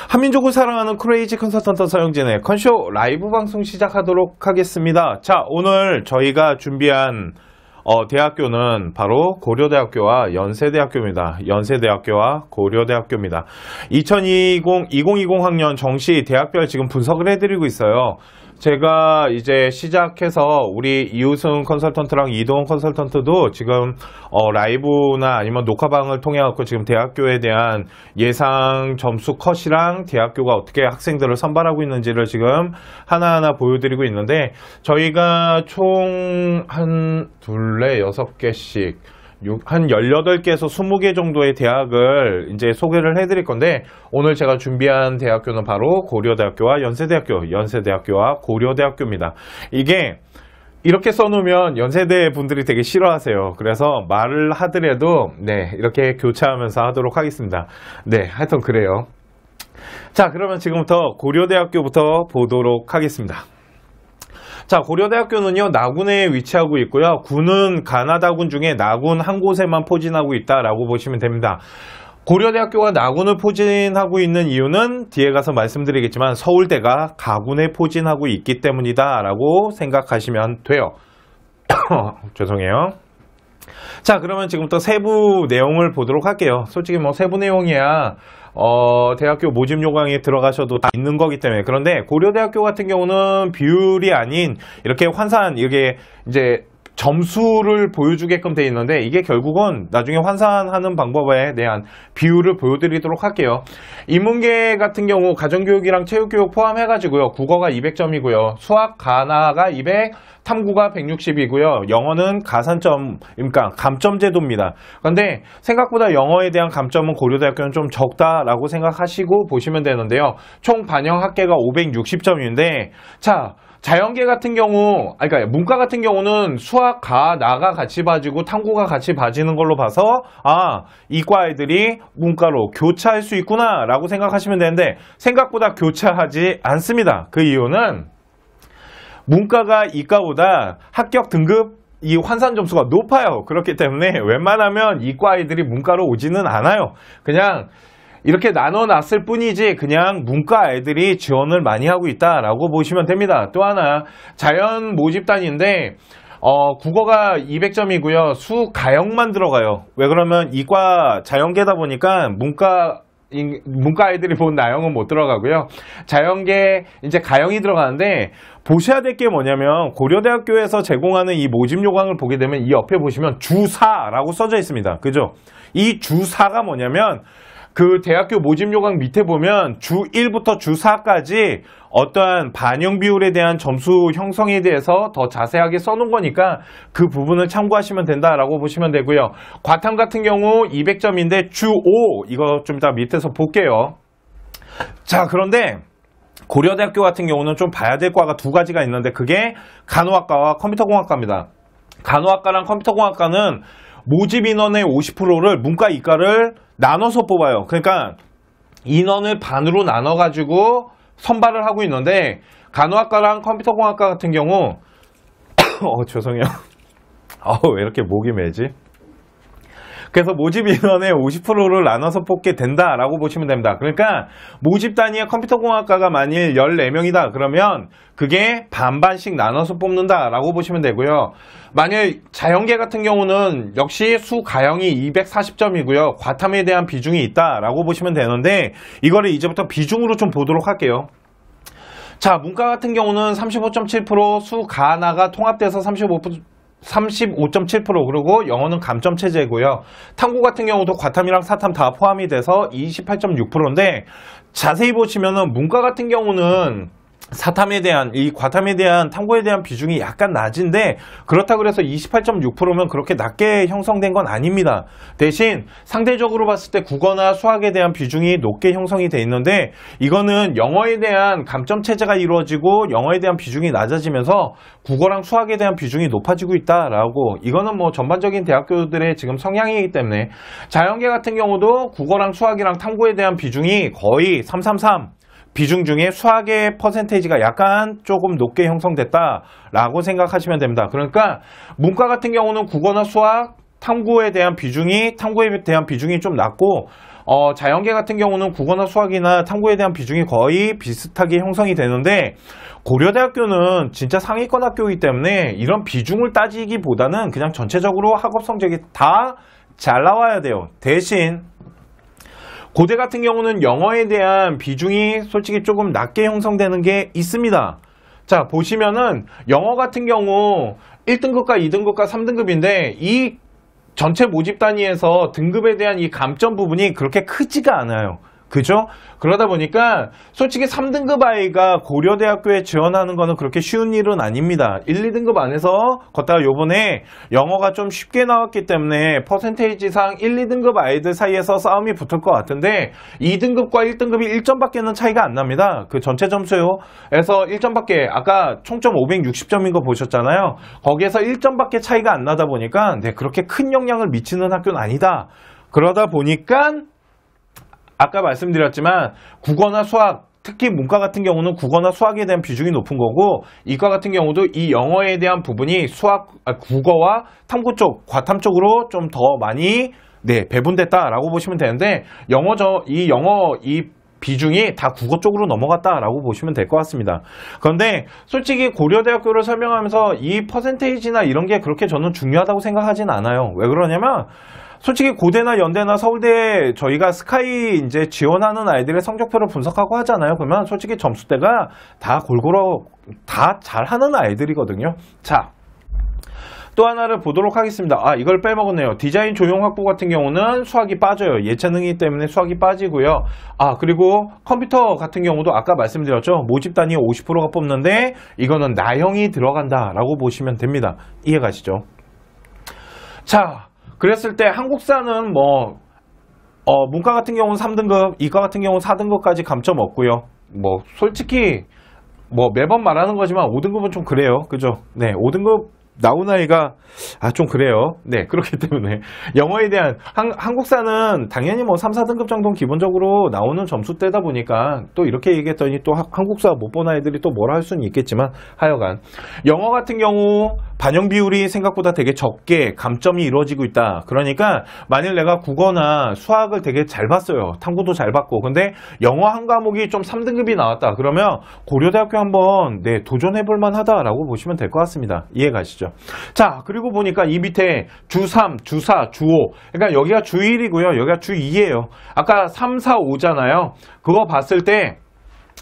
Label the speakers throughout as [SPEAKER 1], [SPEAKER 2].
[SPEAKER 1] 한민족을 사랑하는 크레이지 컨설턴트 서영진의 컨쇼 라이브 방송 시작하도록 하겠습니다. 자, 오늘 저희가 준비한 대학교는 바로 고려대학교와 연세대학교입니다. 연세대학교와 고려대학교입니다. 2020 학년 정시 대학별 지금 분석을 해드리고 있어요. 제가 이제 시작해서 우리 이우승 컨설턴트랑 이동원 컨설턴트도 지금 라이브나 아니면 녹화방을 통해 갖고 지금 대학교에 대한 예상 점수 컷이랑 대학교가 어떻게 학생들을 선발하고 있는지를 지금 하나하나 보여드리고 있는데, 저희가 총 한 둘레 6개씩 한 18개에서 20개 정도의 대학을 이제 소개를 해드릴 건데, 오늘 제가 준비한 대학교는 바로 고려대학교와 연세대학교, 연세대학교와 고려대학교입니다. 이게 이렇게 써놓으면 연세대 분들이 되게 싫어하세요. 그래서 말을 하더라도 이렇게 교차하면서 하도록 하겠습니다. 하여튼 그래요. 자, 그러면 지금부터 고려대학교부터 보도록 하겠습니다. 자, 고려대학교는요, 나군에 위치하고 있고요. 군은 가나다군 중에 나군 한 곳에만 포진하고 있다라고 보시면 됩니다. 고려대학교가 나군을 포진하고 있는 이유는 뒤에 가서 말씀드리겠지만 서울대가 가군에 포진하고 있기 때문이다 라고 생각하시면 돼요. 죄송해요. 자, 그러면 지금부터 세부 내용을 보도록 할게요. 솔직히 뭐 세부 내용이야 대학교 모집 요강에 들어가셔도 다 있는 거기 때문에. 그런데 고려대학교 같은 경우는 비율이 아닌 이렇게 환산, 이게 이제 점수를 보여주게끔 되어 있는데, 이게 결국은 나중에 환산하는 방법에 대한 비율을 보여드리도록 할게요. 인문계 같은 경우 가정교육이랑 체육교육 포함해가지고요, 국어가 200점이고요, 수학 가나가 200, 탐구가 160이고요, 영어는 가산점, 그러니까 감점 제도입니다. 그런데 생각보다 영어에 대한 감점은 고려대학교는 좀 적다라고 생각하시고 보시면 되는데요, 총 반영 합계가 560점인데, 자, 자연계 같은 경우, 그러니까 문과 같은 경우는 수학, 나가 같이 봐지고 탐구가 같이 봐지는 걸로 봐서, 이과 애들이 문과로 교차할 수 있구나 라고 생각하시면 되는데, 생각보다 교차하지 않습니다. 그 이유는 문과가 이과보다 합격 등급 이 환산 점수가 높아요. 그렇기 때문에 웬만하면 이과 아이들이 문과로 오지는 않아요. 그냥 이렇게 나눠놨을 뿐이지 그냥 문과 애들이 지원을 많이 하고 있다라고 보시면 됩니다. 또 하나, 자연 모집단인데 국어가 200점이고요. 수 가형만 들어가요. 왜 그러면 이과 자연계다 보니까 문과 애들이 본 나형은 못 들어가고요. 자연계 이제 가형이 들어가는데, 보셔야 될 게 뭐냐면 고려대학교에서 제공하는 이 모집 요강을 보게 되면 이 옆에 보시면 주4라고 써져 있습니다. 그죠? 이 주4가 뭐냐면 그 대학교 모집 요강 밑에 보면 주1부터 주4까지 어떠한 반영 비율에 대한 점수 형성에 대해서 더 자세하게 써놓은 거니까 그 부분을 참고하시면 된다라고 보시면 되고요. 과탐 같은 경우 200점인데 주5, 이거 좀 이따 밑에서 볼게요. 자, 그런데 고려대학교 같은 경우는 좀 봐야 될 과가 두 가지가 있는데, 그게 간호학과와 컴퓨터공학과입니다. 간호학과랑 컴퓨터공학과는 모집 인원의 50%를 문과 이과를 나눠서 뽑아요. 그러니까 인원을 반으로 나눠가지고 선발을 하고 있는데, 간호학과랑 컴퓨터공학과 같은 경우 죄송해요. 왜 이렇게 목이 메지? 그래서 모집 인원의 50%를 나눠서 뽑게 된다라고 보시면 됩니다. 그러니까 모집 단위의 컴퓨터공학과가 만일 14명이다 그러면 그게 반반씩 나눠서 뽑는다라고 보시면 되고요. 만약 자연계 같은 경우는 역시 수 가형이 240점이고요. 과탐에 대한 비중이 있다라고 보시면 되는데, 이거를 이제부터 비중으로 좀 보도록 할게요. 자, 문과 같은 경우는 35.7%, 수 가나가 통합돼서 35.7%, 그리고 영어는 감점 체제고요. 탐구 같은 경우도 과탐이랑 사탐 다 포함이 돼서 28.6%인데, 자세히 보시면은 문과 같은 경우는 사탐에 대한, 이 과탐에 대한, 탐구에 대한 비중이 약간 낮은데, 그렇다고 해서 28.6%면 그렇게 낮게 형성된 건 아닙니다. 대신 상대적으로 봤을 때 국어나 수학에 대한 비중이 높게 형성이 돼 있는데, 이거는 영어에 대한 감점 체제가 이루어지고 영어에 대한 비중이 낮아지면서 국어랑 수학에 대한 비중이 높아지고 있다라고, 이거는 뭐 전반적인 대학교들의 지금 성향이기 때문에. 자연계 같은 경우도 국어랑 수학이랑 탐구에 대한 비중이 거의 333, 비중 중에 수학의 퍼센테이지가 약간 조금 높게 형성됐다라고 생각하시면 됩니다. 그러니까 문과 같은 경우는 국어나 수학, 탐구에 대한 비중이 좀 낮고, 자연계 같은 경우는 국어나 수학이나 탐구에 대한 비중이 거의 비슷하게 형성이 되는데 고려대학교는 진짜 상위권 학교이기 때문에 이런 비중을 따지기보다는 그냥 전체적으로 학업 성적이 다 잘 나와야 돼요. 대신 고대 같은 경우는 영어에 대한 비중이 솔직히 조금 낮게 형성되는 게 있습니다. 자, 보시면은 영어 같은 경우 1등급과 2등급과 3등급인데 이 전체 모집 단위에서 등급에 대한 이 감점 부분이 그렇게 크지가 않아요. 그죠? 그러다 보니까 솔직히 3등급 아이가 고려대학교에 지원하는 거는 그렇게 쉬운 일은 아닙니다. 1, 2등급 안에서 걷다가 요번에 영어가 좀 쉽게 나왔기 때문에 퍼센테이지상 1, 2등급 아이들 사이에서 싸움이 붙을 것 같은데 2등급과 1등급이 1점밖에는 차이가 안 납니다. 그 전체 점수요. 에서 1점밖에 아까 총점 560점인 거 보셨잖아요. 거기에서 1점밖에 차이가 안 나다 보니까 그렇게 큰 영향을 미치는 학교는 아니다. 그러다 보니까 아까 말씀드렸지만 국어나 수학, 특히 문과 같은 경우는 국어나 수학에 대한 비중이 높은 거고 이과 같은 경우도 이 영어에 대한 부분이 국어와 탐구 쪽, 과탐 쪽으로 좀 더 많이 배분됐다라고 보시면 되는데 이 비중이 다 국어 쪽으로 넘어갔다라고 보시면 될 것 같습니다. 그런데 솔직히 고려대학교를 설명하면서 이 퍼센테이지나 이런 게 그렇게 저는 중요하다고 생각하진 않아요. 왜 그러냐면 솔직히 고대나 연대나 서울대에 저희가 스카이 이제 지원하는 아이들의 성적표를 분석하고 하잖아요. 그러면 솔직히 점수대가 다 골고루 다 잘하는 아이들이거든요. 자, 또 하나를 보도록 하겠습니다. 이걸 빼먹었네요. 디자인 조형 확보 같은 경우는 수학이 빠져요. 예체능이기 때문에 수학이 빠지고요. 그리고 컴퓨터 같은 경우도 아까 말씀드렸죠. 모집 단위 50%가 뽑는데 이거는 나형이 들어간다라고 보시면 됩니다. 이해가시죠? 자, 그랬을 때 한국사는 문과 같은 경우는 3등급, 이과 같은 경우는 4등급까지 감점 없고요. 솔직히 매번 말하는 거지만 5등급은 좀 그래요. 그죠? 네, 5등급 나온 아이가 좀 그래요. 네, 그렇기 때문에 영어에 대한 한국사는 당연히 3, 4등급 정도는 기본적으로 나오는 점수대다 보니까 또 이렇게 얘기했더니 또 한국사 못 본 아이들이 또 뭐라 할 수는 있겠지만 하여간 영어 같은 경우 반영 비율이 생각보다 되게 적게 감점이 이루어지고 있다. 그러니까 만일 내가 국어나 수학을 되게 잘 봤어요. 탐구도 잘 봤고 근데 영어 한 과목이 좀 3등급이 나왔다. 그러면 고려대학교 한번 도전해볼 만하다라고 보시면 될 것 같습니다. 이해가시죠? 자, 그리고 보니까 이 밑에 주3, 주4, 주5 그러니까 여기가 주1이고요. 여기가 주2예요. 아까 3, 4, 5잖아요. 그거 봤을 때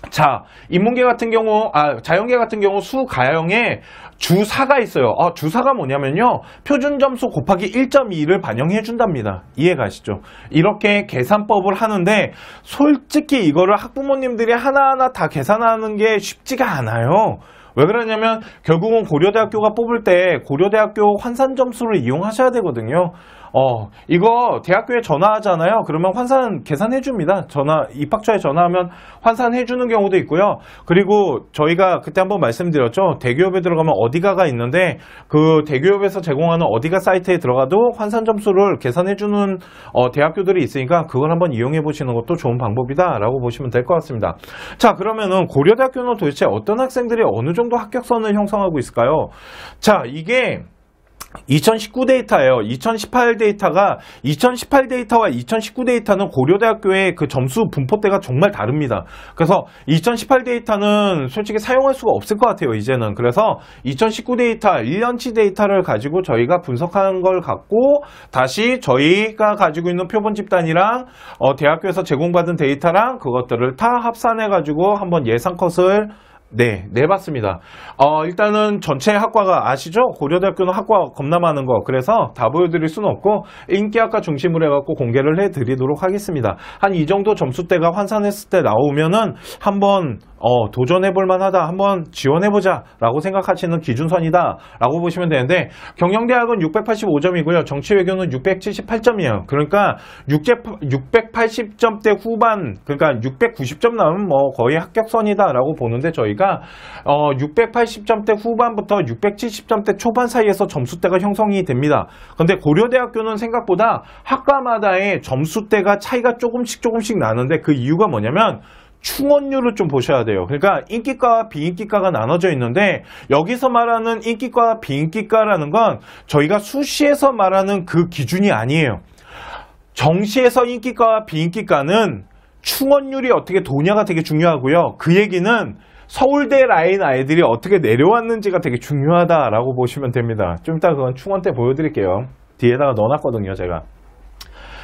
[SPEAKER 1] 자, 인문계 같은 경우, 자연계 같은 경우 수가형에 주4가 있어요. 주4가 뭐냐면요. 표준 점수 곱하기 1.2를 반영해 준답니다. 이해가시죠? 이렇게 계산법을 하는데 솔직히 이거를 학부모님들이 하나하나 다 계산하는 게 쉽지가 않아요. 왜 그러냐면 결국은 고려대학교가 뽑을 때 고려대학교 환산 점수를 이용하셔야 되거든요. 이거 대학교에 전화하잖아요. 그러면 환산 계산해 줍니다. 입학처에 전화하면 환산해 주는 경우도 있고요. 그리고 저희가 그때 한번 말씀드렸죠. 대기업에 들어가면 어디가가 있는데 그 대기업에서 제공하는 어디가 사이트에 들어가도 환산 점수를 계산해 주는 대학교들이 있으니까 그걸 한번 이용해 보시는 것도 좋은 방법이다라고 보시면 될 것 같습니다. 자, 그러면은 고려대학교는 도대체 어떤 학생들이 어느 정도 합격선을 형성하고 있을까요? 자, 이게 2019 데이터예요. 2018 데이터와 2019 데이터는 고려대학교의 그 점수 분포대가 정말 다릅니다. 그래서 2018 데이터는 솔직히 사용할 수가 없을 것 같아요, 이제는. 그래서 2019 데이터, 1년치 데이터를 가지고 저희가 분석한 걸 갖고 다시 저희가 가지고 있는 표본 집단이랑 대학교에서 제공받은 데이터랑 그것들을 다 합산해가지고 한번 예상 컷을 내봤습니다. 일단은 전체 학과가 아시죠? 고려대학교는 학과 겁나 많은 거. 그래서 다 보여드릴 수는 없고 인기학과 중심으로 해갖고 공개를 해드리도록 하겠습니다. 한 이 정도 점수대가 환산했을 때 나오면은 한번 도전해볼 만하다, 한번 지원해보자 라고 생각하시는 기준선이다 라고 보시면 되는데 경영대학은 685점이고요. 정치외교는 678점이에요. 그러니까 680점대 후반, 그러니까 690점 나오면 거의 합격선이다 라고 보는데 저희가 680점대 후반부터 670점대 초반 사이에서 점수대가 형성이 됩니다. 근데 고려대학교는 생각보다 학과마다의 점수대가 차이가 조금씩 나는데 그 이유가 뭐냐면 충원율을 좀 보셔야 돼요. 그러니까 인기과와 비인기과가 나눠져 있는데 여기서 말하는 인기과와 비인기과라는 건 저희가 수시에서 말하는 그 기준이 아니에요. 정시에서 인기과와 비인기과는 충원율이 어떻게 도냐가 되게 중요하고요. 그 얘기는 서울대 라인 아이들이 어떻게 내려왔는지가 되게 중요하다라고 보시면 됩니다. 좀 이따 그건 충원 때 보여드릴게요. 뒤에다가 넣어놨거든요, 제가.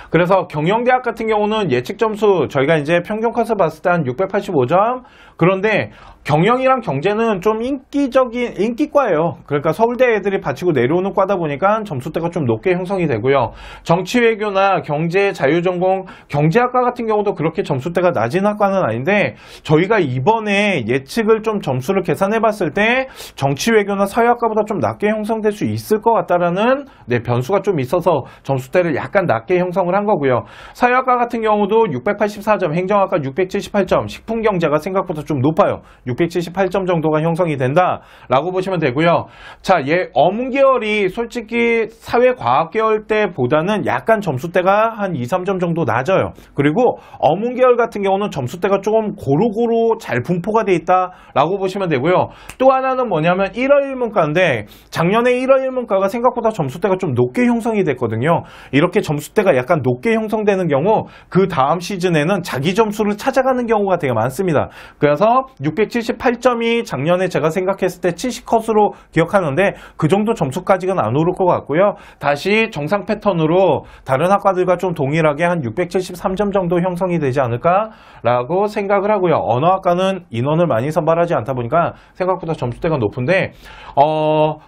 [SPEAKER 1] 그래서 경영대학 같은 경우는 예측 점수 저희가 이제 평균 컷을 봤을 때 한 685점. 그런데 경영이랑 경제는 좀 인기적인 인기과예요. 그러니까 서울대 애들이 받치고 내려오는 과다 보니까 점수대가 좀 높게 형성이 되고요. 정치외교나 경제 자유전공 경제학과 같은 경우도 그렇게 점수대가 낮은 학과는 아닌데 저희가 이번에 예측을 좀 점수를 계산해 봤을 때 정치외교나 사회학과보다 좀 낮게 형성될 수 있을 것 같다라는 변수가 좀 있어서 점수대를 약간 낮게 형성을 한 거고요. 사회학과 같은 경우도 684점, 행정학과 678점, 식품경제가 생각보다 좀 높아요. 678점 정도가 형성이 된다라고 보시면 되고요. 자, 어문계열이 솔직히 사회과학계열 때보다는 약간 점수대가 한 2, 3점 정도 낮아요. 그리고 어문계열 같은 경우는 점수대가 조금 고루고루 잘 분포가 돼 있다라고 보시면 되고요. 또 하나는 뭐냐면 1월 1문과인데 작년에 1월 1문과가 생각보다 점수대가 좀 높게 형성이 됐거든요. 이렇게 점수대가 약간 높게 형성되는 경우 그 다음 시즌에는 자기 점수를 찾아가는 경우가 되게 많습니다. 그래서 678점이 작년에 제가 생각했을 때 70컷으로 기억하는데 그 정도 점수까지는 안 오를 것 같고요. 다시 정상 패턴으로 다른 학과들과 좀 동일하게 한 673점 정도 형성이 되지 않을까라고 생각을 하고요. 언어학과는 인원을 많이 선발하지 않다 보니까 생각보다 점수대가 높은데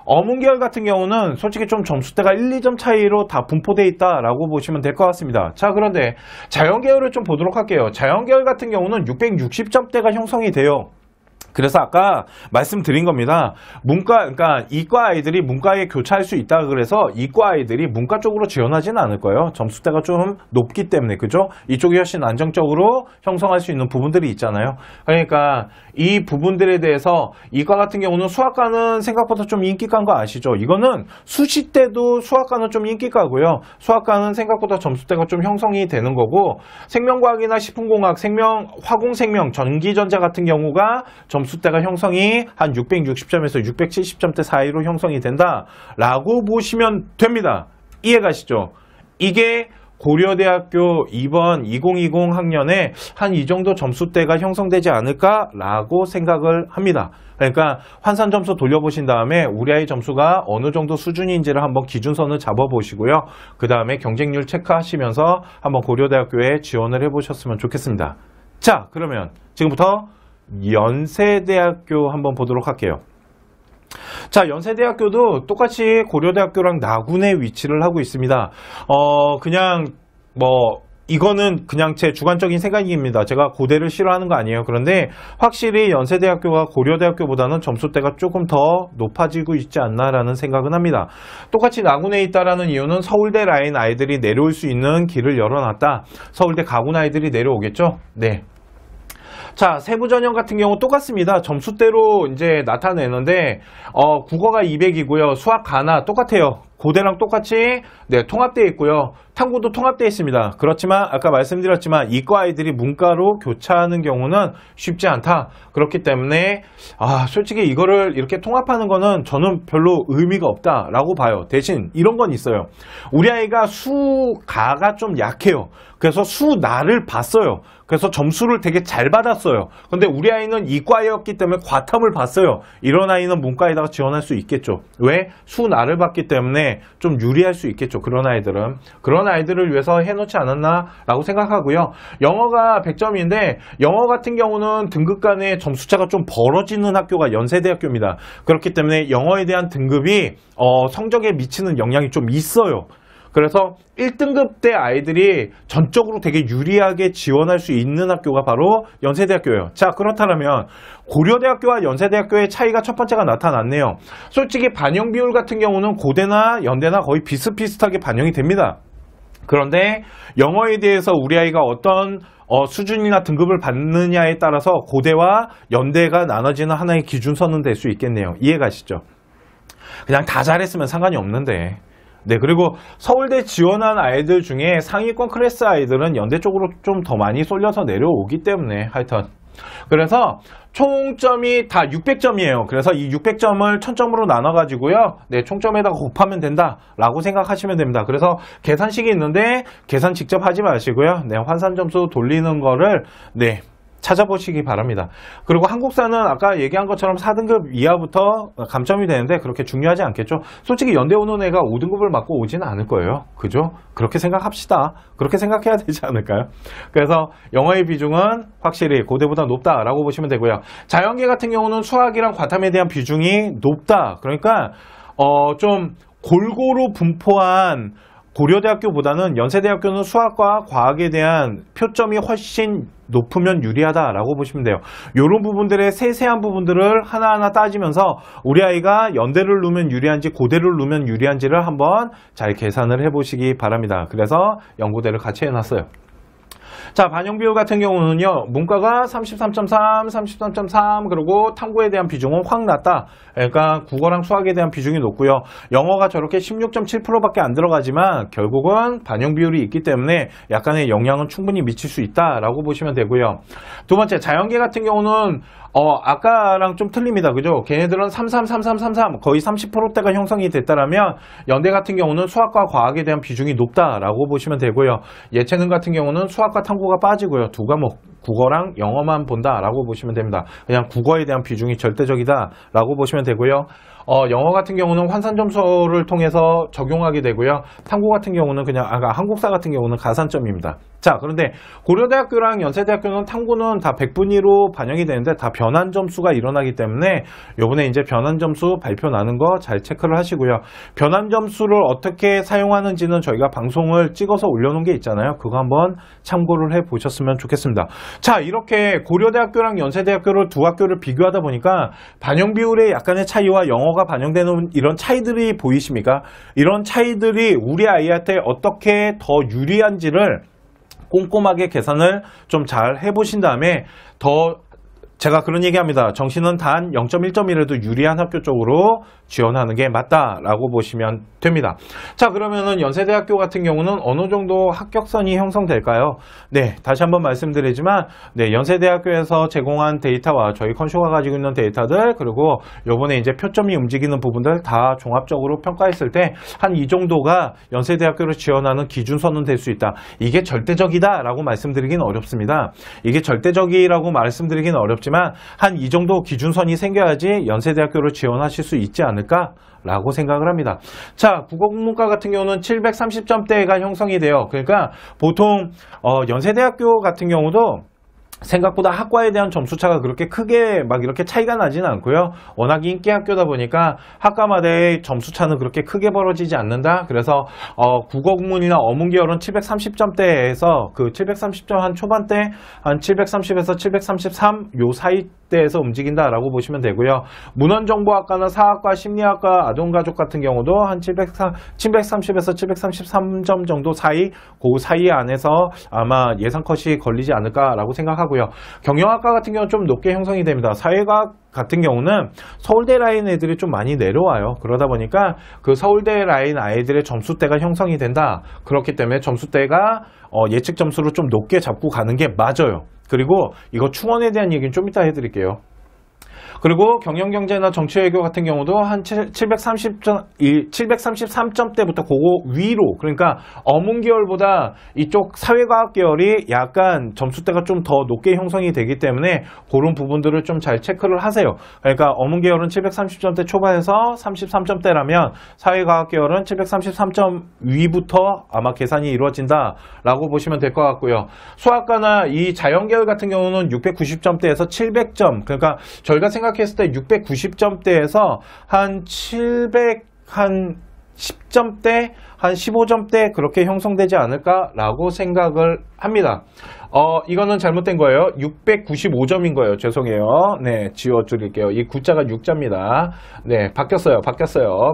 [SPEAKER 1] 어문계열 같은 경우는 솔직히 좀 점수대가 1, 2점 차이로 다 분포되어 있다라고 보시면 될 것 같습니다. 자, 그런데 자연계열을 좀 보도록 할게요. 자연계열 같은 경우는 660점대가 형성이 돼요. 그래서 아까 말씀드린 겁니다. 그러니까 이과 아이들이 문과에 교차할 수 있다 그래서 이과 아이들이 문과 쪽으로 지원하지는 않을 거예요. 점수대가 좀 높기 때문에, 그죠? 이쪽이 훨씬 안정적으로 형성할 수 있는 부분들이 있잖아요. 그러니까 이 부분들에 대해서 이과 같은 경우는 수학과는 생각보다 좀 인기과인 거 아시죠? 이거는 수시 때도 수학과는 좀 인기과고요. 수학과는 생각보다 점수대가 좀 형성이 되는 거고 생명과학이나 식품공학, 화공생명, 전기전자 같은 경우가 점수대가 형성이 한 660점에서 670점대 사이로 형성이 된다라고 보시면 됩니다. 이해가시죠? 이게 고려대학교 이번 2020 학년에 한 이 정도 점수대가 형성되지 않을까라고 생각을 합니다. 그러니까 환산 점수 돌려보신 다음에 우리 아이 점수가 어느 정도 수준인지를 한번 기준선을 잡아보시고요. 그 다음에 경쟁률 체크하시면서 한번 고려대학교에 지원을 해보셨으면 좋겠습니다. 자, 그러면 지금부터 연세대학교 한번 보도록 할게요. 자, 연세대학교도 똑같이 고려대학교랑 나군에 위치를 하고 있습니다. 이거는 그냥 제 주관적인 생각입니다. 제가 고대를 싫어하는 거 아니에요. 그런데 확실히 연세대학교가 고려대학교보다는 점수대가 조금 더 높아지고 있지 않나라는 생각은 합니다. 똑같이 나군에 있다라는 이유는 서울대 라인 아이들이 내려올 수 있는 길을 열어놨다. 서울대 가군 아이들이 내려오겠죠? 네. 자, 세부전형 같은 경우 똑같습니다. 점수대로 이제 나타내는데, 국어가 200이고요. 수학 가나 똑같아요. 고대랑 똑같이 통합되어 있고요. 탐구도 통합되어 있습니다. 그렇지만 아까 말씀드렸지만 이과 아이들이 문과로 교차하는 경우는 쉽지 않다. 그렇기 때문에 솔직히 이거를 이렇게 통합하는 거는 저는 별로 의미가 없다라고 봐요. 대신 이런 건 있어요. 우리 아이가 수가가 좀 약해요. 그래서 수나를 봤어요. 그래서 점수를 되게 잘 받았어요. 근데 우리 아이는 이과였기 때문에 과탐을 봤어요. 이런 아이는 문과에다가 지원할 수 있겠죠. 왜? 수나를 봤기 때문에 좀 유리할 수 있겠죠. 그런 아이들은. 그런 아이들을 위해서 해놓지 않았나 라고 생각하고요. 영어가 100점인데 영어 같은 경우는 등급 간의 점수차가 좀 벌어지는 학교가 연세대학교입니다. 그렇기 때문에 영어에 대한 등급이 성적에 미치는 영향이 좀 있어요. 그래서 1등급 대 아이들이 전적으로 되게 유리하게 지원할 수 있는 학교가 바로 연세대학교예요. 자, 그렇다면 고려대학교와 연세대학교의 차이가 첫 번째가 나타났네요. 솔직히 반영 비율 같은 경우는 고대나 연대나 거의 비슷비슷하게 반영이 됩니다. 그런데 영어에 대해서 우리 아이가 어떤 수준이나 등급을 받느냐에 따라서 고대와 연대가 나눠지는 하나의 기준선은 될 수 있겠네요. 이해가시죠? 그냥 다 잘했으면 상관이 없는데. 네, 그리고 서울대 지원한 아이들 중에 상위권 클래스 아이들은 연대 쪽으로 좀 더 많이 쏠려서 내려오기 때문에 하여튼 그래서 총점이 다 600점이에요. 그래서 이 600점을 1000점으로 나눠가지고요. 네, 총점에다가 곱하면 된다라고 생각하시면 됩니다. 그래서 계산식이 있는데 계산 직접 하지 마시고요. 네, 환산점수 돌리는 거를 네, 찾아보시기 바랍니다. 그리고 한국사는 아까 얘기한 것처럼 4등급 이하부터 감점이 되는데 그렇게 중요하지 않겠죠. 솔직히 연대 오는 애가 5등급을 맞고 오지는 않을 거예요. 그죠? 그렇게 생각합시다. 그렇게 생각해야 되지 않을까요? 그래서 영어의 비중은 확실히 고대보다 높다라고 보시면 되고요. 자연계 같은 경우는 수학이랑 과탐에 대한 비중이 높다. 그러니까 좀 골고루 분포한 고려대학교보다는 연세대학교는 수학과 과학에 대한 표점이 훨씬 높으면 유리하다라고 보시면 돼요. 이런 부분들의 세세한 부분들을 하나하나 따지면서 우리 아이가 연대를 누면 유리한지 고대를 누면 유리한지를 한번 잘 계산을 해보시기 바랍니다. 그래서 연고대를 같이 해놨어요. 자, 반영 비율 같은 경우는요, 문과가 33.3, 33.3, 그리고 탐구에 대한 비중은 확 낮다. 그러니까 국어랑 수학에 대한 비중이 높고요. 영어가 저렇게 16.7%밖에 안 들어가지만 결국은 반영 비율이 있기 때문에 약간의 영향은 충분히 미칠 수 있다라고 보시면 되고요. 두 번째, 자연계 같은 경우는 아까랑 좀 틀립니다. 그죠? 걔네들은 33, 거의 30%대가 형성이 됐다라면 연대 같은 경우는 수학과 과학에 대한 비중이 높다라고 보시면 되고요. 예체능 같은 경우는 수학과 탐구가 빠지고요. 두 과목, 국어랑 영어만 본다라고 보시면 됩니다. 그냥 국어에 대한 비중이 절대적이다라고 보시면 되고요. 영어 같은 경우는 환산점수를 통해서 적용하게 되고요. 탐구 같은 경우는 그냥 한국사 같은 경우는 가산점입니다. 자, 그런데 고려대학교랑 연세대학교는 탐구는 다 100분위로 반영이 되는데 다 변환 점수가 일어나기 때문에 요번에 이제 변환 점수 발표 나는 거 잘 체크를 하시고요. 변환 점수를 어떻게 사용하는지는 저희가 방송을 찍어서 올려놓은 게 있잖아요. 그거 한번 참고를 해 보셨으면 좋겠습니다. 자, 이렇게 고려대학교랑 연세대학교를 두 학교를 비교하다 보니까 반영 비율의 약간의 차이와 영어가 반영되는 이런 차이들이 보이십니까? 이런 차이들이 우리 아이한테 어떻게 더 유리한지를 꼼꼼하게 계산을 좀 잘 해보신 다음에 제가 그런 얘기합니다. 정시는 단 0.1점이라도 유리한 학교 쪽으로 지원하는 게 맞다라고 보시면 됩니다. 자, 그러면은 연세대학교 같은 경우는 어느 정도 합격선이 형성될까요? 네, 다시 한번 말씀드리지만 네, 연세대학교에서 제공한 데이터와 저희 컨쇼가 가지고 있는 데이터들 그리고 요번에 이제 표점이 움직이는 부분들 다 종합적으로 평가했을 때 한 이 정도가 연세대학교를 지원하는 기준선은 될 수 있다. 이게 절대적이다라고 말씀드리긴 어렵습니다. 이게 절대적이라고 말씀드리긴 어렵지만 한 이 정도 기준선이 생겨야지 연세대학교를 지원하실 수 있지 않을까라고 생각을 합니다. 자, 국어국문과 같은 경우는 730점대가 형성이 돼요. 그러니까 보통 연세대학교 같은 경우도 생각보다 학과에 대한 점수차가 그렇게 크게 막 이렇게 차이가 나지는 않고요. 워낙 인기 학교다 보니까 학과마다의 점수차는 그렇게 크게 벌어지지 않는다. 그래서 국어국문이나 어문계열은 730점대에서 그 730점 한 초반대 한 730에서 733 요 사이대에서 움직인다라고 보시면 되고요. 문헌정보학과나 사학과, 심리학과, 아동가족 같은 경우도 한 730에서 733점 정도 사이, 그 사이 안에서 아마 예상 컷이 걸리지 않을까라고 생각하고 경영학과 같은 경우는 좀 높게 형성이 됩니다. 사회과학 같은 경우는 서울대 라인 애들이 좀 많이 내려와요. 그러다 보니까 그 서울대 라인 아이들의 점수대가 형성이 된다. 그렇기 때문에 점수대가 예측 점수를 좀 높게 잡고 가는 게 맞아요. 그리고 이거 충원에 대한 얘기는 좀 이따 해드릴게요. 그리고 경영경제나 정치외교 같은 경우도 한 733점대부터 그거 위로, 그러니까 어문계열보다 이쪽 사회과학 계열이 약간 점수대가 좀 더 높게 형성이 되기 때문에 그런 부분들을 좀 잘 체크를 하세요. 그러니까 어문계열은 730점대 초반에서 33점대라면 사회과학 계열은 733점 위부터 아마 계산이 이루어진다라고 보시면 될 것 같고요. 수학과나 이 자연계열 같은 경우는 690점대에서 700점, 그러니까 저희가 생각했을 때 690점대에서 한 10점대, 한 15점대 그렇게 형성되지 않을까라고 생각을 합니다. 이거는 잘못된 거예요. 695점인 거예요. 죄송해요. 네, 지워드릴게요. 이 구자가 6자입니다. 네, 바뀌었어요.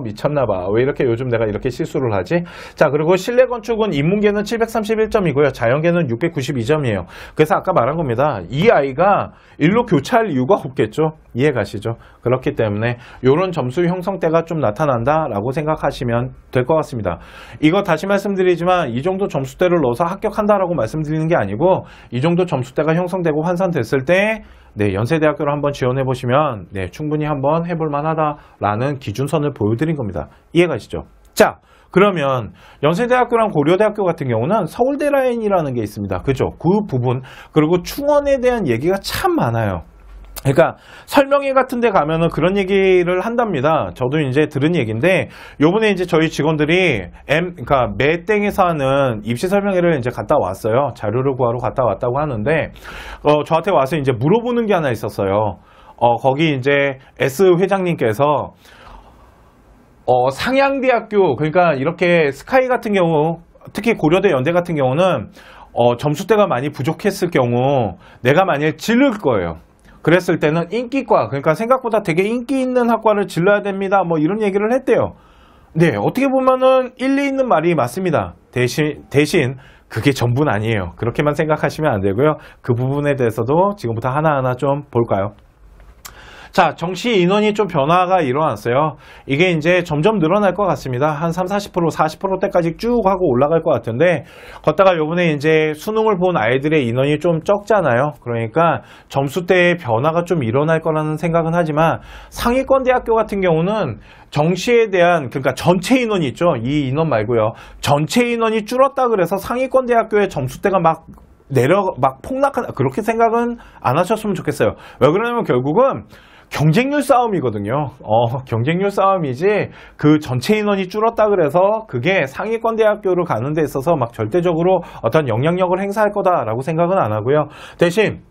[SPEAKER 1] 미쳤나봐. 왜 이렇게 요즘 내가 이렇게 실수를 하지? 자, 그리고 실내건축은 인문계는 731점이고요. 자연계는 692점이에요. 그래서 아까 말한 겁니다. 이 아이가 일로 교차할 이유가 없겠죠. 이해 가시죠? 그렇기 때문에 이런 점수 형성대가 좀 나타난다라고 생각하시면 될 것 같습니다. 이거 다시 말씀드리지만 이 정도 점수대를 넣어서 합격한다라고 말씀드리는 게 아니고 이 정도 점수대가 형성되고 환산됐을 때 네, 연세대학교를 한번 지원해 보시면 네, 충분히 한번 해볼 만하다라는 기준선을 보여드린 겁니다. 이해가시죠? 자, 그러면 연세대학교랑 고려대학교 같은 경우는 서울대 라인이라는 게 있습니다. 그죠? 그 부분 그리고 충원에 대한 얘기가 참 많아요. 그러니까 설명회 같은 데 가면은 그런 얘기를 한답니다. 저도 이제 들은 얘기인데 요번에 이제 저희 직원들이 그러니까 매땡에서 하는 입시 설명회를 이제 갔다 왔어요. 자료를 구하러 갔다 왔다고 하는데 저한테 와서 이제 물어보는 게 하나 있었어요. 거기 이제 S 회장님께서 상향대학교 그러니까 이렇게 스카이 같은 경우 특히 고려대 연대 같은 경우는 점수대가 많이 부족했을 경우 내가 만일 질를 거예요. 그랬을 때는 인기과 그러니까 생각보다 되게 인기 있는 학과를 질러야 됩니다. 뭐 이런 얘기를 했대요. 네, 어떻게 보면은 일리 있는 말이 맞습니다. 대신 그게 전부는 아니에요. 그렇게만 생각하시면 안 되고요. 그 부분에 대해서도 지금부터 하나하나 좀 볼까요? 자, 정시 인원이 좀 변화가 일어났어요. 이게 이제 점점 늘어날 것 같습니다. 한 30, 40%, 40%대까지 쭉 하고 올라갈 것 같은데, 걷다가 요번에 이제 수능을 본 아이들의 인원이 좀 적잖아요. 그러니까 점수대의 변화가 좀 일어날 거라는 생각은 하지만, 상위권 대학교 같은 경우는 정시에 대한, 그러니까 전체 인원이 있죠. 이 인원 말고요. 전체 인원이 줄었다 그래서 상위권 대학교의 점수대가 막 폭락한다. 그렇게 생각은 안 하셨으면 좋겠어요. 왜 그러냐면 결국은 경쟁률 싸움이거든요. 경쟁률 싸움이지 그 전체 인원이 줄었다 그래서 그게 상위권 대학교로 가는 데 있어서 막 절대적으로 어떤 영향력을 행사할 거다라고 생각은 안 하고요. 대신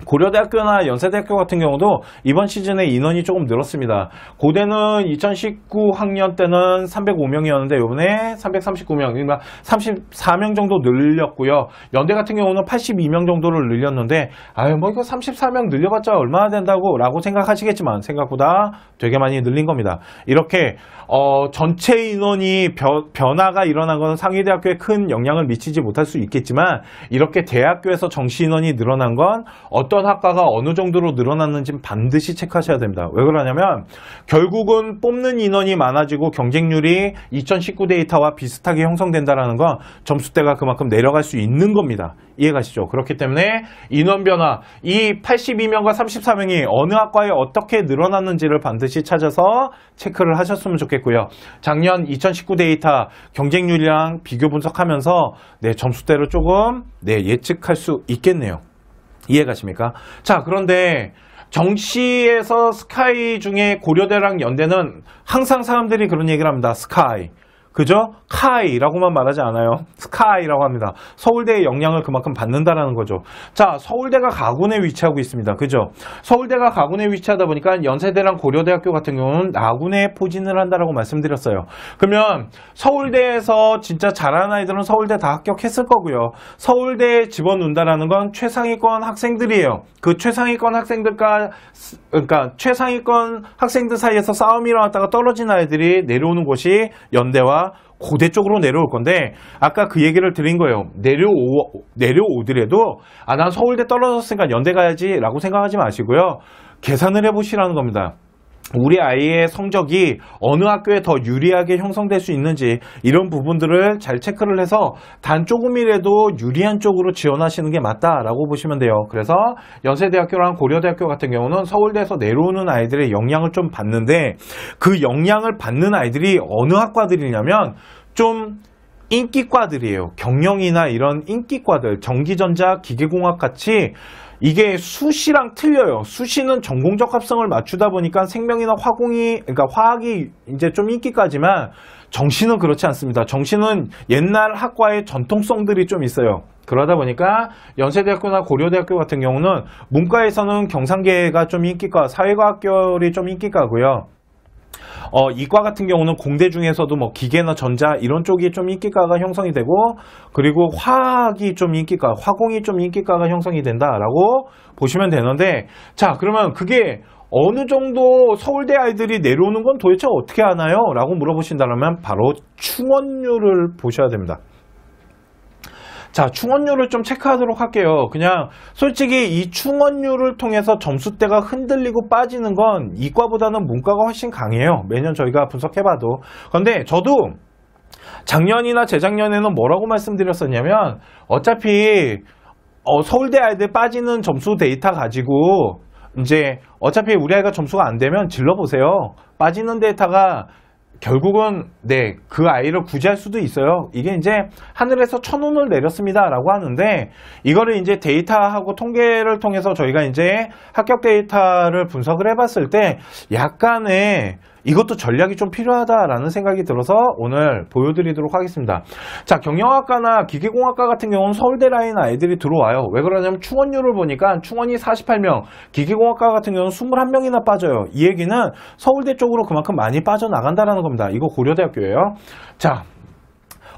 [SPEAKER 1] 고려대학교나 연세대학교 같은 경우도 이번 시즌에 인원이 조금 늘었습니다. 고대는 2019 학년 때는 305명이었는데 이번에 339명, 그러니까 34명 정도 늘렸고요. 연대 같은 경우는 82명 정도를 늘렸는데 뭐 이거 34명 늘려봤자 얼마나 된다고 라고 생각하시겠지만 생각보다 되게 많이 늘린 겁니다. 이렇게 전체 인원이 변화가 일어난 것은 상위대학교에 큰 영향을 미치지 못할 수 있겠지만 이렇게 대학교에서 정시 인원이 늘어난 건 어떤 학과가 어느 정도로 늘어났는지 반드시 체크하셔야 됩니다. 왜 그러냐면 결국은 뽑는 인원이 많아지고 경쟁률이 2019 데이터와 비슷하게 형성된다는 건 점수대가 그만큼 내려갈 수 있는 겁니다. 이해가시죠? 그렇기 때문에 인원 변화, 이 82명과 34명이 어느 학과에 어떻게 늘어났는지를 반드시 찾아서 체크를 하셨으면 좋겠고요. 작년 2019 데이터 경쟁률이랑 비교 분석하면서 점수대를 조금 예측할 수 있겠네요. 이해가십니까? 자, 그런데 정시에서 스카이 중에 고려대랑 연대는 항상 사람들이 그런 얘기를 합니다. 스카이. 그죠? 카이라고만 말하지 않아요. 스카이라고 합니다. 서울대의 영향을 그만큼 받는다라는 거죠. 자, 서울대가 가군에 위치하고 있습니다. 그죠? 서울대가 가군에 위치하다 보니까 연세대랑 고려대학교 같은 경우는 나군에 포진을 한다라고 말씀드렸어요. 그러면 서울대에서 진짜 잘하는 아이들은 서울대 다 합격했을 거고요. 서울대에 집어넣는다라는 건 최상위권 학생들이에요. 그 최상위권 학생들과 그러니까 최상위권 학생들 사이에서 싸움이 일어났다가 떨어진 아이들이 내려오는 곳이 연대와 고대 쪽으로 내려올 건데 아까 그 얘기를 드린 거예요. 내려오더라도 난 서울대 떨어졌으니까 연대 가야지 라고 생각하지 마시고요. 계산을 해보시라는 겁니다. 우리 아이의 성적이 어느 학교에 더 유리하게 형성될 수 있는지 이런 부분들을 잘 체크를 해서 단 조금이라도 유리한 쪽으로 지원하시는 게 맞다라고 보시면 돼요. 그래서 연세대학교랑 고려대학교 같은 경우는 서울대에서 내려오는 아이들의 영향을 좀 받는데 그 영향을 받는 아이들이 어느 학과들이냐면 좀 인기과들이에요. 경영이나 이런 인기과들, 전기전자, 기계공학 같이 이게 수시랑 틀려요. 수시는 전공적 합성을 맞추다 보니까 생명이나 그러니까 화학이 이제 좀 인기까지만 정시는 그렇지 않습니다. 정시는 옛날 학과의 전통성들이 좀 있어요. 그러다 보니까 연세대학교나 고려대학교 같은 경우는 문과에서는 경상계가 좀 인기과, 사회과학계열이 좀 인기과고요. 이과 같은 경우는 공대 중에서도 뭐 기계나 전자 이런 쪽이 좀 인기과가 형성이 되고 그리고 화학이 좀 인기과, 화공이 좀 인기과가 형성이 된다라고 보시면 되는데 자, 그러면 그게 어느 정도 서울대 아이들이 내려오는 건 도대체 어떻게 하나요? 라고 물어보신다면 바로 충원률을 보셔야 됩니다. 자, 충원률을 좀 체크하도록 할게요. 그냥 솔직히 이 충원률을 통해서 점수대가 흔들리고 빠지는 건 이과보다는 문과가 훨씬 강해요. 매년 저희가 분석해봐도. 그런데 저도 작년이나 재작년에는 뭐라고 말씀드렸었냐면 어차피 서울대 아이들 빠지는 점수 데이터 가지고 이제 어차피 우리 아이가 점수가 안 되면 질러보세요. 빠지는 데이터가 결국은 그 아이를 구제할 수도 있어요. 이게 이제 하늘에서 천운을 내렸습니다 라고 하는데, 이거를 이제 데이터하고 통계를 통해서 저희가 이제 합격 데이터를 분석을 해봤을 때 약간의 이것도 전략이 좀 필요하다라는 생각이 들어서 오늘 보여드리도록 하겠습니다. 자, 경영학과나 기계공학과 같은 경우는 서울대 라인 아이들이 들어와요. 왜 그러냐면 충원율을 보니까 충원이 48명, 기계공학과 같은 경우는 21명이나 빠져요. 이 얘기는 서울대 쪽으로 그만큼 많이 빠져나간다는 겁니다. 이거 고려대학교예요. 자,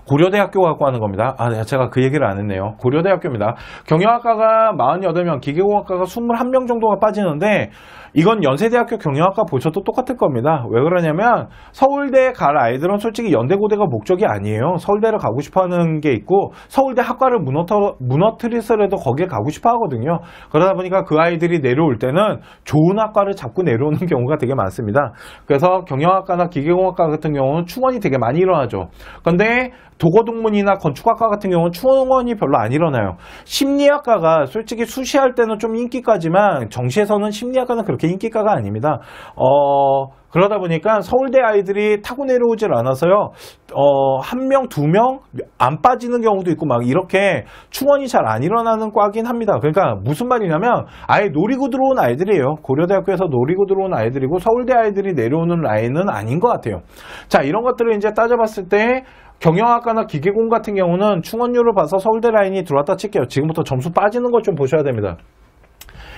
[SPEAKER 1] 고려대학교 갖고 하는 겁니다. 제가 그 얘기를 안 했네요. 고려대학교입니다. 경영학과가 48명, 기계공학과가 21명 정도가 빠지는데, 이건 연세대학교 경영학과 보셔도 똑같을 겁니다. 왜 그러냐면 서울대 갈 아이들은 솔직히 연대고대가 목적이 아니에요. 서울대를 가고 싶어하는 게 있고, 서울대 학과를 무너뜨리서라도 거기에 가고 싶어 하거든요. 그러다 보니까 그 아이들이 내려올 때는 좋은 학과를 잡고 내려오는 경우가 되게 많습니다. 그래서 경영학과나 기계공학과 같은 경우는 충원이 되게 많이 일어나죠. 근데 도고동문이나 건축학과 같은 경우는 충원이 별로 안 일어나요. 심리학과가 솔직히 수시할 때는 좀 인기과지만 정시에서는 심리학과는 그렇게 인기과가 아닙니다. 그러다 보니까 서울대 아이들이 타고 내려오질 않아서요. 1명, 2명 안 빠지는 경우도 있고 막 이렇게 충원이 잘 안 일어나는 과긴 합니다. 그러니까 무슨 말이냐면 아예 노리고 들어온 아이들이에요. 고려대학교에서 노리고 들어온 아이들이고 서울대 아이들이 내려오는 라인은 아닌 것 같아요. 자, 이런 것들을 이제 따져봤을 때 경영학과나 기계공 같은 경우는 충원율을 봐서 서울대 라인이 들어왔다 칠게요. 지금부터 점수 빠지는 것 좀 보셔야 됩니다.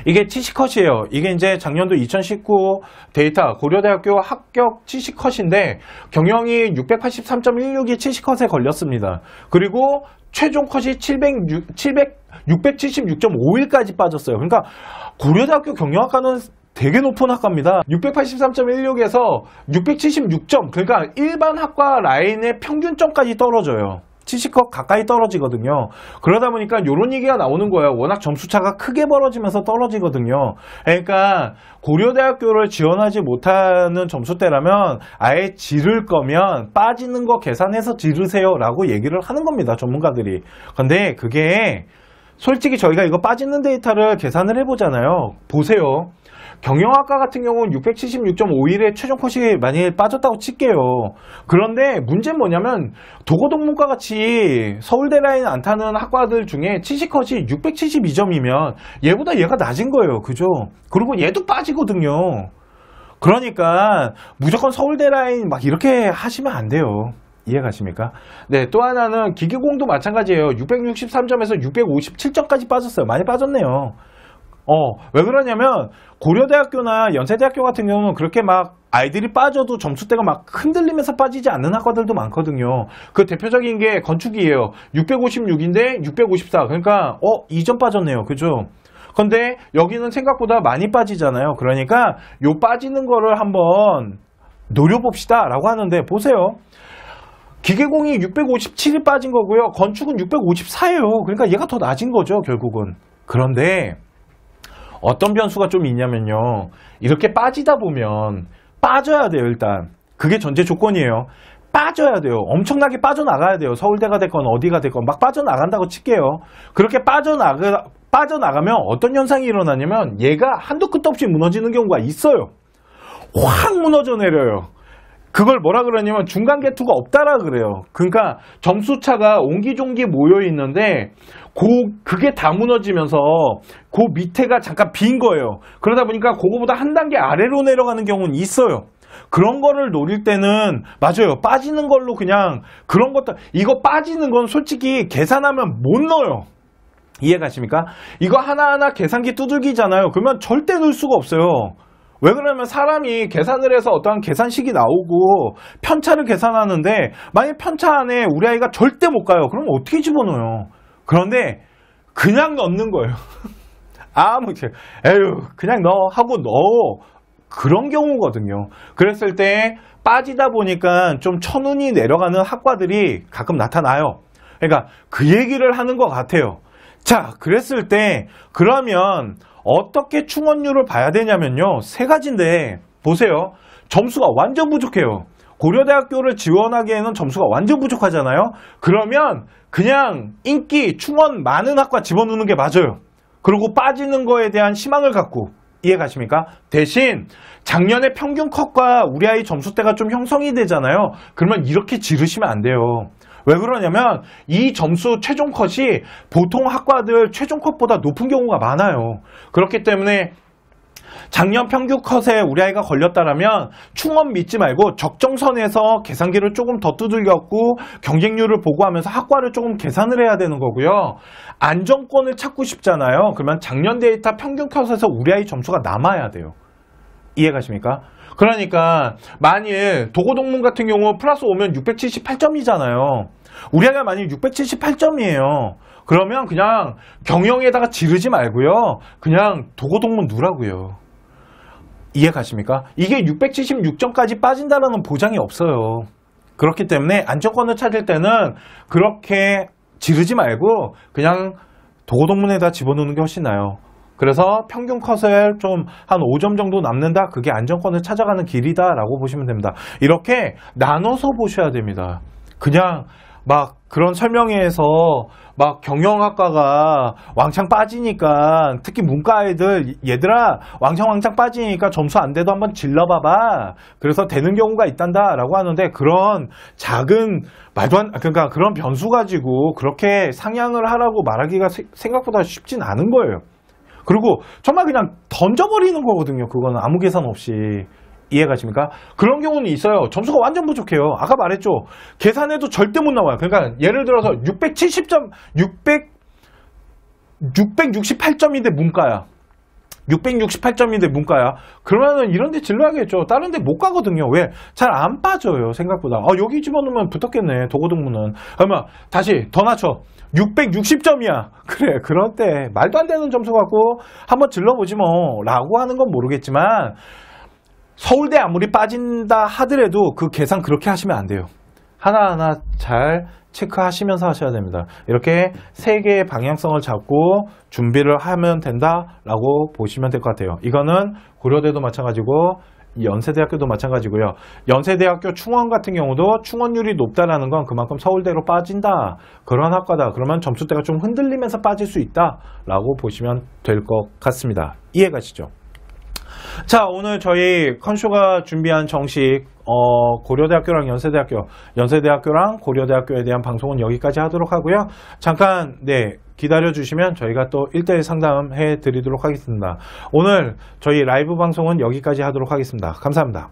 [SPEAKER 1] 이게 치시컷이에요. 이게 이제 작년도 2019 데이터 고려대학교 합격 치시컷인데 경영이 683.16이 치시컷에 걸렸습니다. 그리고 최종 컷이 676.51까지 빠졌어요. 그러니까 고려대학교 경영학과는 되게 높은 학과입니다. 683.16에서 676점, 그러니까 일반 학과 라인의 평균점까지 떨어져요. 70컷 가까이 떨어지거든요. 그러다 보니까 이런 얘기가 나오는 거예요. 워낙 점수차가 크게 벌어지면서 떨어지거든요. 그러니까 고려대학교를 지원하지 못하는 점수대라면 아예 지를 거면 빠지는 거 계산해서 지르세요 라고 얘기를 하는 겁니다. 전문가들이. 근데 그게 솔직히 저희가 이거 빠지는 데이터를 계산을 해보잖아요. 보세요. 경영학과 같은 경우는 676.51의 최종 컷이 많이 빠졌다고 칠게요. 그런데 문제는 뭐냐면 도고동문과 같이 서울대 라인 안 타는 학과들 중에 치시컷이 672점이면 얘보다 얘가 낮은 거예요. 그죠? 그리고 얘도 빠지거든요. 그러니까 무조건 서울대 라인 막 이렇게 하시면 안 돼요. 이해가십니까? 네, 또 하나는 기계공도 마찬가지예요. 663점에서 657점까지 빠졌어요. 많이 빠졌네요. 왜 그러냐면 고려대학교나 연세대학교 같은 경우는 그렇게 막 아이들이 빠져도 점수대가 막 흔들리면서 빠지지 않는 학과들도 많거든요. 그 대표적인 게 건축이에요. 656인데 654. 그러니까 2점 빠졌네요. 그죠? 근데 여기는 생각보다 많이 빠지잖아요. 그러니까 요 빠지는 거를 한번 노려봅시다 라고 하는데 보세요. 기계공이 657이 빠진 거고요. 건축은 654예요. 그러니까 얘가 더 낮은 거죠, 결국은. 그런데 어떤 변수가 좀 있냐면요. 이렇게 빠지다 보면 빠져야 돼요, 일단. 그게 전제 조건이에요. 빠져야 돼요. 엄청나게 빠져나가야 돼요. 서울대가 됐건 어디가 됐건 막 빠져나간다고 칠게요. 그렇게 빠져나가면 어떤 현상이 일어나냐면 얘가 한도 끝도 없이 무너지는 경우가 있어요. 확 무너져 내려요. 그걸 뭐라 그러냐면 중간 개투가 없다라 그래요. 그러니까 점수차가 옹기종기 모여 있는데 그게 다 무너지면서 그 밑에가 잠깐 빈 거예요. 그러다 보니까 그거보다 한 단계 아래로 내려가는 경우는 있어요. 그런 거를 노릴 때는 맞아요. 빠지는 걸로 그냥 그런 것도 이거 빠지는 건 솔직히 계산하면 못 넣어요. 이해가십니까? 이거 하나하나 계산기 두들기잖아요. 그러면 절대 넣을 수가 없어요. 왜 그러냐면 사람이 계산을 해서 어떠한 계산식이 나오고 편차를 계산하는데 만약 편차 안에 우리 아이가 절대 못 가요. 그럼 어떻게 집어넣어요? 그런데 그냥 넣는 거예요. 그냥 넣어 하고 넣어. 그런 경우거든요. 그랬을 때 빠지다 보니까 좀 천운이 내려가는 학과들이 가끔 나타나요. 그러니까 그 얘기를 하는 것 같아요. 자, 그랬을 때 그러면 어떻게 충원율을 봐야 되냐면요. 세 가지인데 보세요. 점수가 완전 부족해요. 고려대학교를 지원하기에는 점수가 완전 부족하잖아요. 그러면 그냥 인기, 충원 많은 학과 집어넣는 게 맞아요. 그리고 빠지는 거에 대한 희망을 갖고. 이해가십니까? 대신 작년에 평균 컷과 우리 아이 점수대가 좀 형성이 되잖아요. 그러면 이렇게 지르시면 안 돼요. 왜 그러냐면 이 점수 최종 컷이 보통 학과들 최종 컷보다 높은 경우가 많아요. 그렇기 때문에 작년 평균 컷에 우리 아이가 걸렸다라면 충원 믿지 말고 적정선에서 계산기를 조금 더 두들겼고 경쟁률을 보고 하면서 학과를 조금 계산을 해야 되는 거고요. 안정권을 찾고 싶잖아요. 그러면 작년 데이터 평균 컷에서 우리 아이 점수가 남아야 돼요. 이해가십니까? 그러니까 만일 도고동문 같은 경우 플러스 오면 678점이잖아요. 우리 아이가 만일 678점이에요. 그러면 그냥 경영에다가 지르지 말고요. 그냥 도고동문 누라고요. 이해가십니까? 이게 676점까지 빠진다는 보장이 없어요. 그렇기 때문에 안정권을 찾을 때는 그렇게 지르지 말고 그냥 도고동문에다 집어넣는 게 훨씬 나아요. 그래서 평균 컷을 좀 한 5점 정도 남는다. 그게 안정권을 찾아가는 길이다라고 보시면 됩니다. 이렇게 나눠서 보셔야 됩니다. 그냥 막 그런 설명회에서 막 경영학과가 왕창 빠지니까 특히 문과 애들 얘들아 왕창 빠지니까 점수 안 돼도 한번 질러봐봐. 그래서 되는 경우가 있단다 라고 하는데 그런 작은 말도 안 그러니까 그런 변수 가지고 그렇게 상향을 하라고 말하기가 생각보다 쉽진 않은 거예요. 그리고 정말 그냥 던져버리는 거거든요. 그거는 아무 계산 없이. 이해가십니까? 그런 경우는 있어요. 점수가 완전 부족해요. 아까 말했죠. 계산해도 절대 못 나와요. 그러니까 예를 들어서 670점, 668점인데 문과야. 668점인데 문과야. 그러면은 이런 데 질러야겠죠. 다른 데 못 가거든요. 왜? 잘 안 빠져요. 생각보다. 여기 집어넣으면 붙었겠네. 도고동문은. 그러면 다시 더 낮춰. 660점이야. 그래. 그럴 때 말도 안 되는 점수 갖고 한번 질러보지 뭐. 라고 하는 건 모르겠지만 서울대 아무리 빠진다 하더라도 그 계산 그렇게 하시면 안 돼요. 하나하나 잘 체크하시면서 하셔야 됩니다. 이렇게 세 개의 방향성을 잡고 준비를 하면 된다라고 보시면 될 것 같아요. 이거는 고려대도 마찬가지고 연세대학교도 마찬가지고요. 연세대학교 충원 같은 경우도 충원율이 높다라는 건 그만큼 서울대로 빠진다. 그런 학과다. 그러면 점수대가 좀 흔들리면서 빠질 수 있다라고 보시면 될 것 같습니다. 이해가시죠? 자, 오늘 저희 컨쇼가 준비한 정식 고려대학교랑 연세대학교랑 고려대학교에 대한 방송은 여기까지 하도록 하고요. 잠깐 기다려 주시면 저희가 또 1대1 상담해 드리도록 하겠습니다. 오늘 저희 라이브 방송은 여기까지 하도록 하겠습니다. 감사합니다.